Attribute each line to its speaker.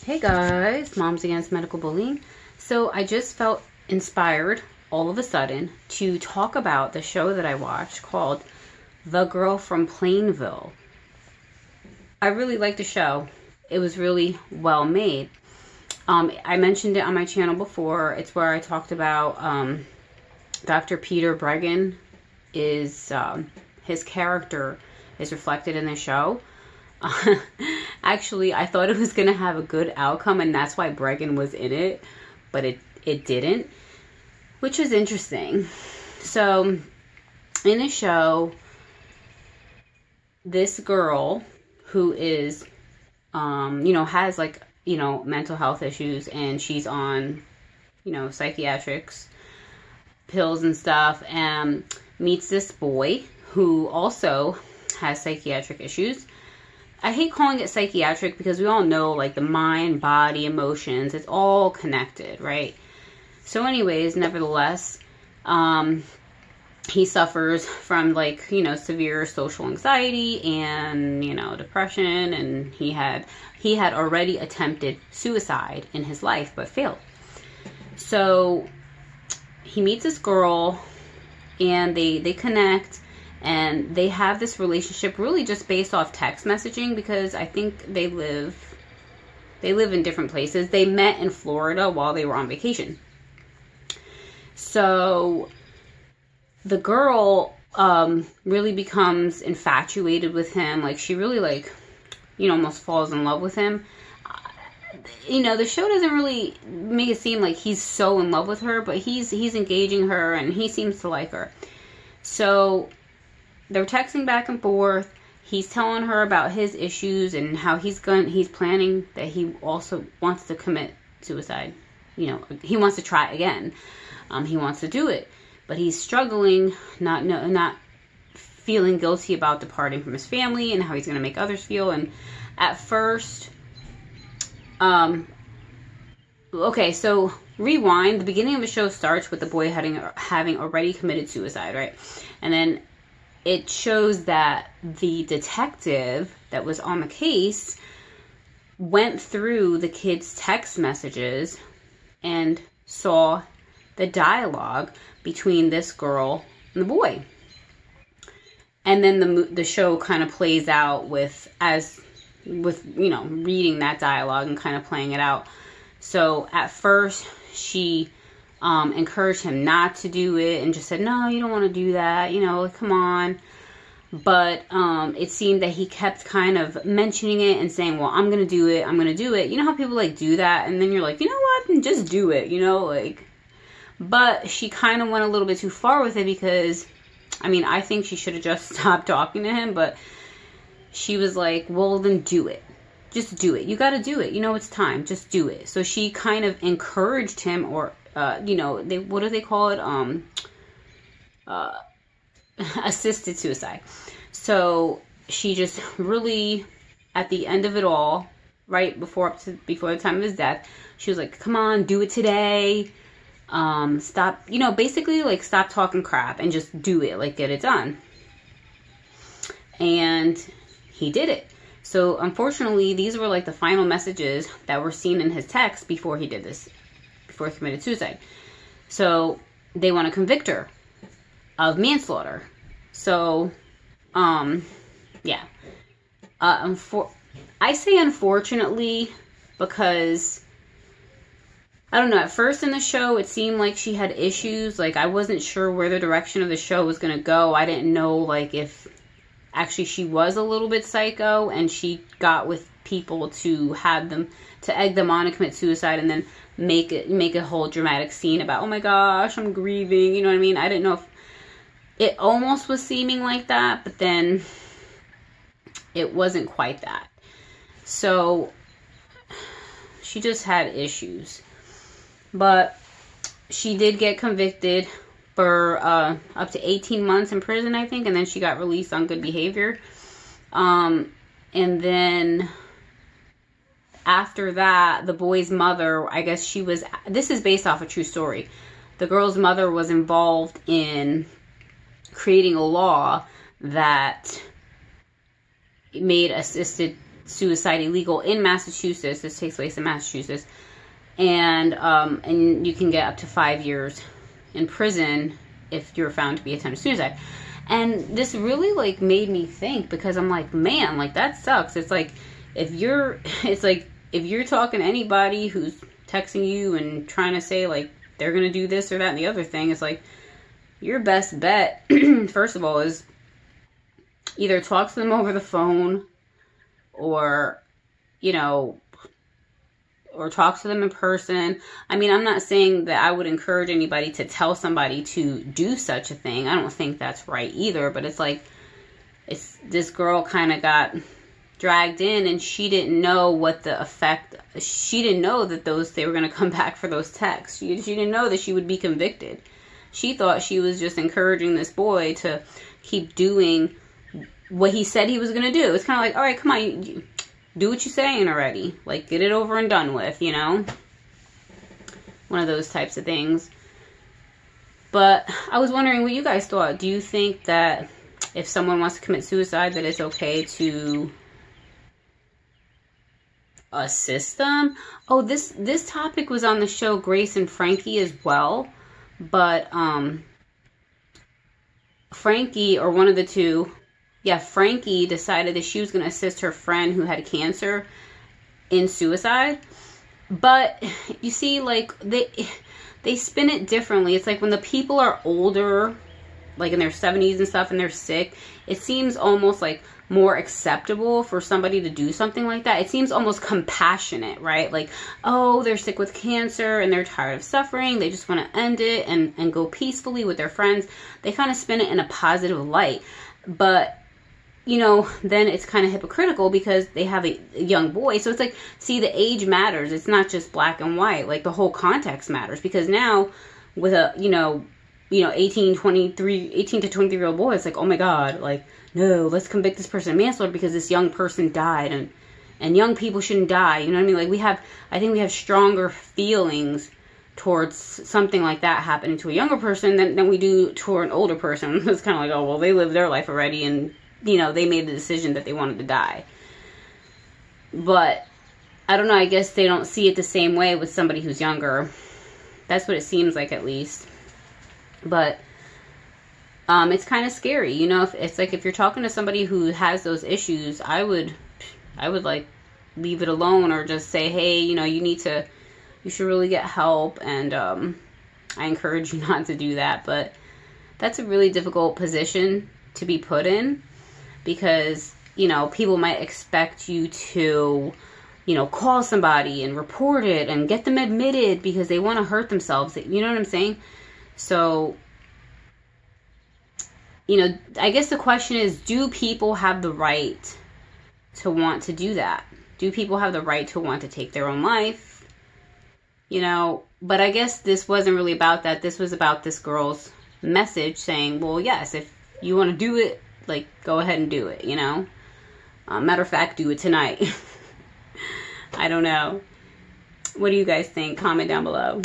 Speaker 1: Hey guys, Moms Against Medical Bullying. So I just felt inspired all of a sudden to talk about the show that I watched called The Girl from Plainville. I really liked the show. It was really well made. I mentioned it on my channel before. It's where I talked about Dr. Peter Bregan is his character is reflected in the show. Actually, I thought it was going to have a good outcome, and that's why Bregan was in it, but it didn't, which was interesting. So, in the show, this girl who is, has mental health issues, and she's on, psychiatrics, pills and stuff, and meets this boy who also has psychiatric issues. I hate calling it psychiatric because we all know, like, the mind, body, emotions, it's all connected, right? So anyways, nevertheless, he suffers from, severe social anxiety and, depression, and he had already attempted suicide in his life, but failed. So he meets this girl, and they connect. And they have this relationship really just based off text messaging, because I think they live in different places. They met in Florida while they were on vacation. So the girl really becomes infatuated with him. Like, she really almost falls in love with him. The show doesn't really make it seem like he's so in love with her, but he's engaging her, and he seems to like her. So they're texting back and forth. He's telling her about his issues and how he's planning that he also wants to commit suicide. He wants to try again. He wants to do it, but he's struggling, not feeling guilty about departing from his family and how he's going to make others feel. And at first, okay, so rewind. The beginning of the show starts with the boy having already committed suicide, right? And then it shows that the detective that was on the case went through the kid's text messages and saw the dialogue between this girl and the boy. And then the show kind of plays out with reading that dialogue and kind of playing it out. So at first she encouraged him not to do it and just said, no, you don't want to do that, come on. But it seemed that he kept kind of mentioning it and saying, well, I'm going to do it. You know how people do that? And then you're like, you know what? Just do it, But she kind of went a little bit too far with it, because, I think she should have just stopped talking to him. But she was like, well, then do it. Just do it. You got to do it. It's time. Just do it. So she kind of encouraged him, or what do they call it? Assisted suicide. So she just really, at the end of it all, right before the time of his death, she was like, come on, do it today. Stop, basically stop talking crap and just do it, get it done. And he did it. So unfortunately, these were the final messages that were seen in his text before he did this, before he committed suicide. So they want to convict her of manslaughter. So, yeah. I say unfortunately because, I don't know, at first in the show, it seemed like she had issues. I wasn't sure where the direction of the show was going to go. I didn't know, if actually she was a little bit psycho, and she got with people to egg them on to commit suicide, and then make a whole dramatic scene about, oh my gosh, I'm grieving, you know what I mean? I didn't know if it almost was seeming like that, but then it wasn't quite that. So she just had issues. But she did get convicted for up to 18 months in prison, I think, and then she got released on good behavior. And then after that, the boy's mother, I guess this is based off a true story. The girl's mother was involved in creating a law that made assisted suicide illegal in Massachusetts. This takes place in Massachusetts. And you can get up to 5 years in prison if you're found to be attempted suicide. And this really, like, made me think, because I'm like, man, like, that sucks. It's like, if you're talking to anybody who's texting you and trying to say, like, they're going to do this or that and the other thing, it's like, your best bet, first of all, is either talk to them over the phone or, you know, or talk to them in person. I mean, I'm not saying that I would encourage anybody to tell somebody to do such a thing. I don't think that's right either, but it's like, this girl kind of got dragged in, and she didn't know what the effect, she didn't know that they were going to come back for those texts. She didn't know that she would be convicted. She thought she was just encouraging this boy to keep doing what he said he was going to do. It's kind of like, all right, come on, do what you're saying already. Like, get it over and done with, you know? One of those types of things. But I was wondering what you guys thought. Do you think that if someone wants to commit suicide, that it's okay to assist them? Oh, this topic was on the show Grace and Frankie as well. But Frankie, or one of the two, yeah, Frankie decided that she was going to assist her friend who had cancer in suicide. But you see, like, they spin it differently. It's like when the people are older, like in their 70s and stuff, and they're sick, it seems almost like more acceptable for somebody to do something like that. It seems almost compassionate, right? Like, oh, they're sick with cancer and they're tired of suffering. They just want to end it and go peacefully with their friends. They kind of spin it in a positive light. But, you know, then it's kind of hypocritical because they have a young boy. So it's like, see, the age matters. It's not just black and white. Like, the whole context matters. Because now with a, you know, 18 to 23-year-old boy, it's like, oh my God, like, no, let's convict this person of manslaughter because this young person died, and young people shouldn't die. You know what I mean? Like, I think we have stronger feelings towards something like that happening to a younger person than we do toward an older person. It's kind of like, oh, well, they lived their life already, and, you know, they made the decision that they wanted to die. But I don't know, I guess they don't see it the same way with somebody who's younger. That's what it seems like, at least. But it's kind of scary, you know. It's like, if you're talking to somebody who has those issues, I would like leave it alone, or just say, hey, you know, you should really get help, and I encourage you not to do that. But that's a really difficult position to be put in, because, you know, people might expect you to, you know, call somebody and report it and get them admitted because they want to hurt themselves. You know what I'm saying? So, you know, I guess the question is, do people have the right to want to do that? Do people have the right to want to take their own life? You know, but I guess this wasn't really about that. This was about this girl's message saying, well, yes, if you want to do it, like, go ahead and do it, you know? Matter of fact, do it tonight. I don't know. What do you guys think? Comment down below.